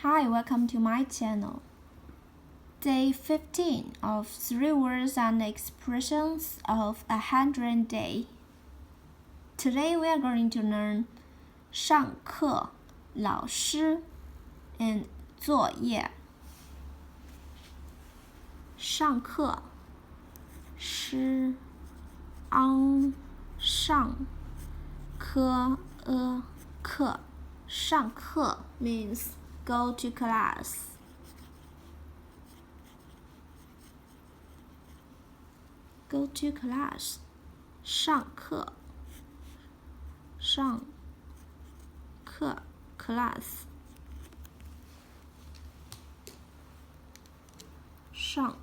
Hi, welcome to my channel. Day 15 of 3 words and expressions of a handwritten day. Today we are going to learn 上课、老师 and 作业。上课师 on 上课课上课 means go to class. Go to class. 上课上课 class. 上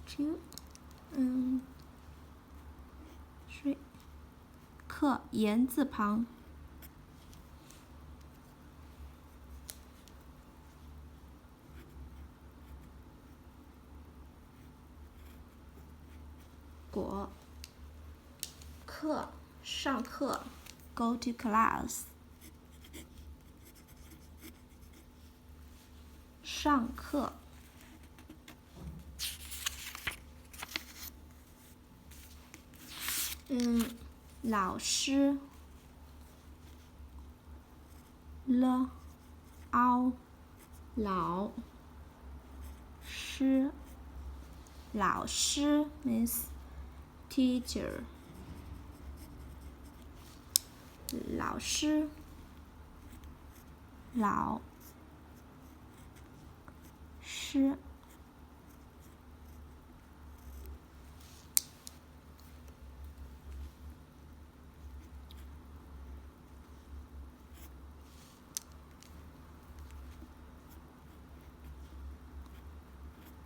2 3课言字旁果课上课 go to class. 上课老师 了 ao 老师老师 means teacher. 老师老师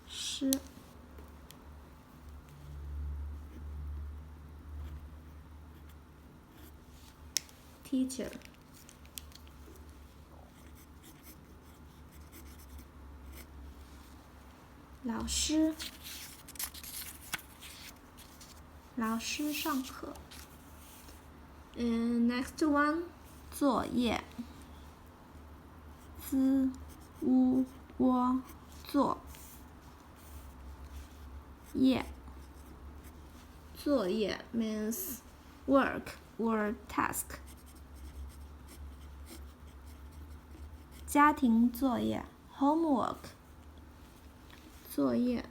师teacher. 老师上课。Next one 作业z u o 作业作业 means work or task. 家庭作业 homework. 作业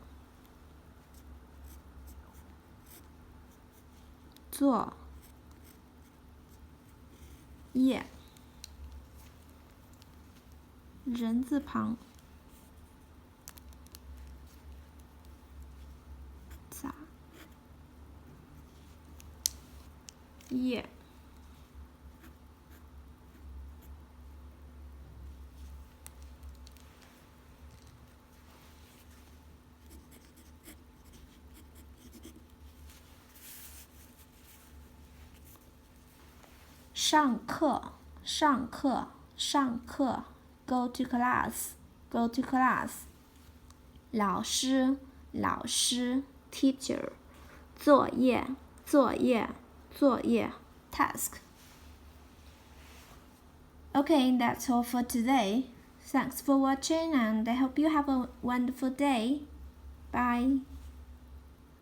作业人字旁杂业上课上课上课 go to class go to class. 老师老师 teacher. 作业作业作业 task. Okay, that's all for today. Thanks for watching and I hope you have a wonderful day. Bye.